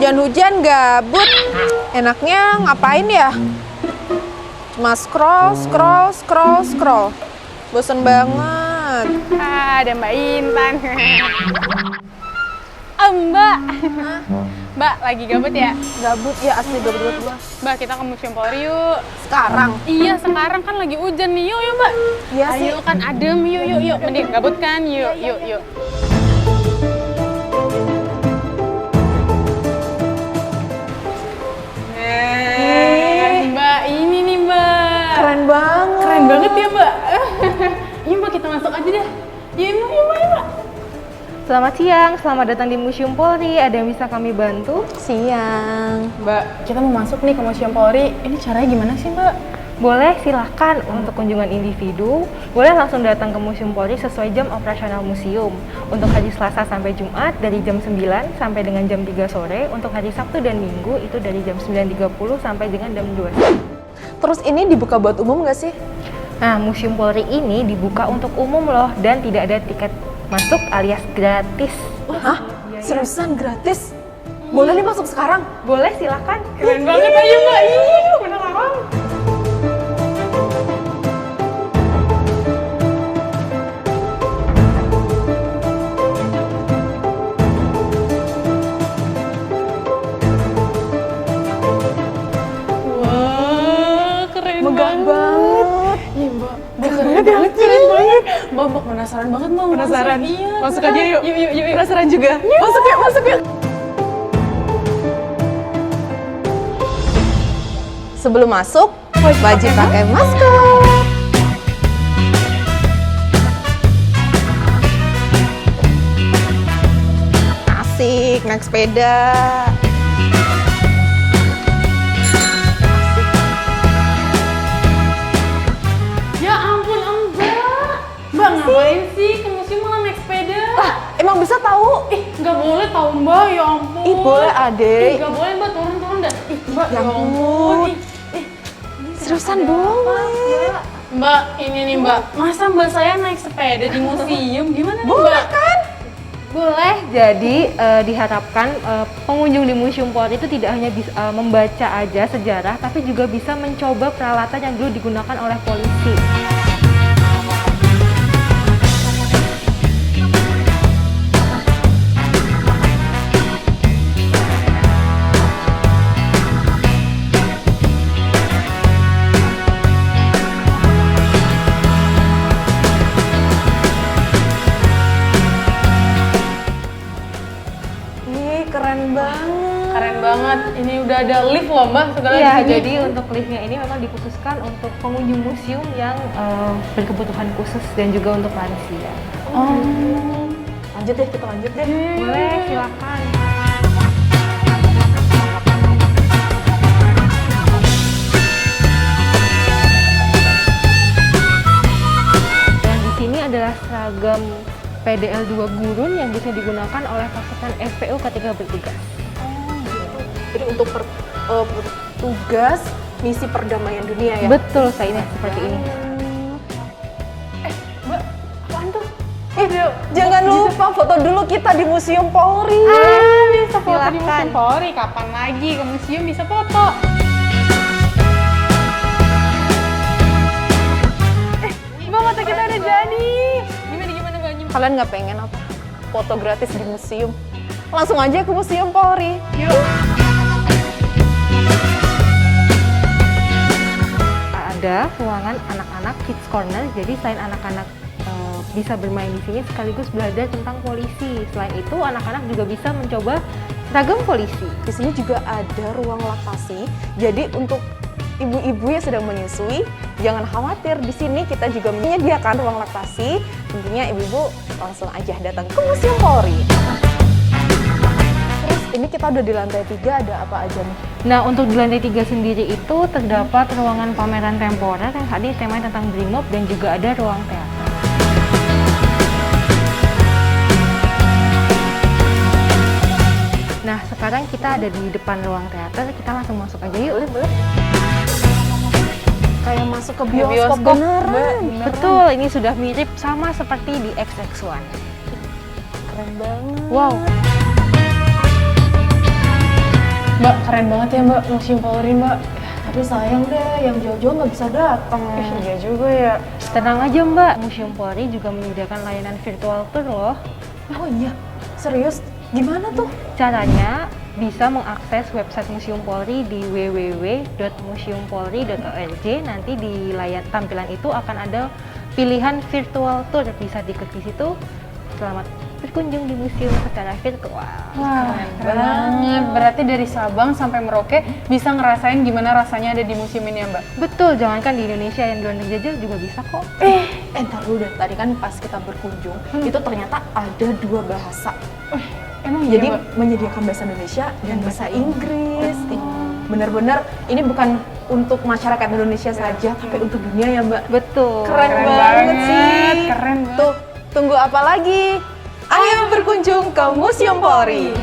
Hujan-hujan gabut. Enaknya ngapain ya? Cuma scroll. Bosen banget. Ada Mbak Intan. Mbak. Mbak, lagi gabut ya? Gabut ya, asli gabut gua. Mbak, kita ke Museum Polri yuk. Sekarang? Iya, sekarang kan lagi hujan nih. Yuk, Mbak. Iya sih. Ayo kan adem, yuk. Mending gabut kan? Yuk. Mbak, ini nih, Mbak. Keren banget. Keren banget ya, Mbak. Iya, Mbak, kita masuk aja deh. Yuk, Mbak. Selamat siang, selamat datang di Museum Polri. Ada yang bisa kami bantu? Siang. Mbak, kita mau masuk nih ke Museum Polri. Ini caranya gimana sih, Mbak? Boleh, silahkan. Untuk kunjungan individu, boleh langsung datang ke Museum Polri sesuai jam operasional museum. Untuk hari Selasa sampai Jumat dari jam 9 sampai dengan jam 3 sore. Untuk hari Sabtu dan Minggu itu dari jam 9.30 sampai dengan jam 2. Terus ini dibuka buat umum nggak sih? Nah, Museum Polri ini dibuka untuk umum loh dan tidak ada tiket masuk alias gratis. Hah? Seriusan gratis? Boleh nih masuk sekarang? Boleh, silahkan. Keren banget aja, Mbak. Iya, beneran. Megah banget. Iya, Mbak. Keren banget. Mbak, penasaran banget, Mbak. Penasaran? Iya. Masuk aja yuk. Yuk. Penasaran juga? Masuk yuk. Sebelum masuk, wajib pakai masker. Asik, naik sepeda. Ya ampun, Mbak, ngapain sih ke museum malah naik sepeda? Emang bisa tahu? Nggak boleh tau, Mbak. Ya ampun. Ih, boleh adek. Nggak boleh, Mbak. Turun dah. Mbak, Ya ampun. Seriusan bohong, Mbak, ini nih, Mbak. Masa Mbak saya naik sepeda di museum? Gimana nih, Boleh Mbak? kan? Boleh, jadi diharapkan pengunjung di Museum Polri itu tidak hanya bisa membaca aja sejarah, tapi juga bisa mencoba peralatan yang dulu digunakan oleh polisi. Keren banget. Keren banget. Ini udah ada lift loh, Mbak. Segala Iya, di sini. jadi untuk liftnya ini memang dikhususkan untuk pengunjung museum yang berkebutuhan khusus dan juga untuk lansia. Lanjut deh, kita lanjut deh. Boleh, silakan. Dan di sini adalah seragam PDL 2 Gurun yang bisa digunakan oleh pasukan FPU ketika bertugas. Jadi untuk bertugas misi perdamaian dunia ya? Betul, kayaknya seperti ini. Mbak, apaan tuh? Jangan lupa foto dulu kita di Museum Polri. Bisa foto di Silakan. Museum Polri. Kapan lagi ke museum bisa foto? Mbak, foto kita udah jadi. Gimana, Mbak? Kalian nggak pengen apa? Foto gratis di museum? Langsung aja ke Museum Polri. Yuk. Ada ruangan anak-anak Kids Corner, jadi selain anak-anak bisa bermain di sini sekaligus belajar tentang polisi. Selain itu, anak-anak juga bisa mencoba seragam polisi. Di sini juga ada ruang laktasi. Jadi untuk ibu-ibu yang sedang menyusui, jangan khawatir. Di sini kita juga menyediakan ruang laktasi. Tentunya ibu-ibu langsung aja datang ke Museum Polri. Terus ini kita udah di lantai 3, ada apa aja nih? Nah, untuk di lantai 3 sendiri itu terdapat ruangan pameran temporer yang tadi temanya tentang Brimob dan juga ada ruang teater. Nah, sekarang kita ada di depan ruang teater, kita langsung masuk aja yuk. Boleh. Kayak masuk ke Bioskop bioskop beneran. Betul, ini sudah mirip sama seperti di XX1. Keren banget. Wow. Mbak, keren banget ya Mbak, Museum Polri Mbak. Tapi sayang deh, yang jauh-jauh nggak bisa datang. Iya juga ya. Tenang aja Mbak, Museum Polri juga menyediakan layanan virtual tour loh. Oh iya, serius? Gimana tuh? Caranya bisa mengakses website Museum Polri di www.museumpolri.org. Nanti di layar tampilan itu akan ada pilihan virtual tour, bisa diikuti di situ. Selamat berkunjung di museum secara virtual. Wah, keren banget. Berarti dari Sabang sampai Merauke bisa ngerasain gimana rasanya ada di museum ini ya Mbak? Betul, jangankan di Indonesia, yang luar negeri aja juga bisa kok. Entar dulu deh, tadi kan pas kita berkunjung, itu ternyata ada 2 bahasa. Emang Jadi iya Mbak? menyediakan bahasa Indonesia dan bahasa Inggris. Bener-bener ini bukan untuk masyarakat Indonesia saja, tapi untuk dunia ya Mbak. Betul. Keren Keren banget banget, sih. keren banget. Tuh, tunggu apa lagi? Ayo berkunjung ke Museum Polri.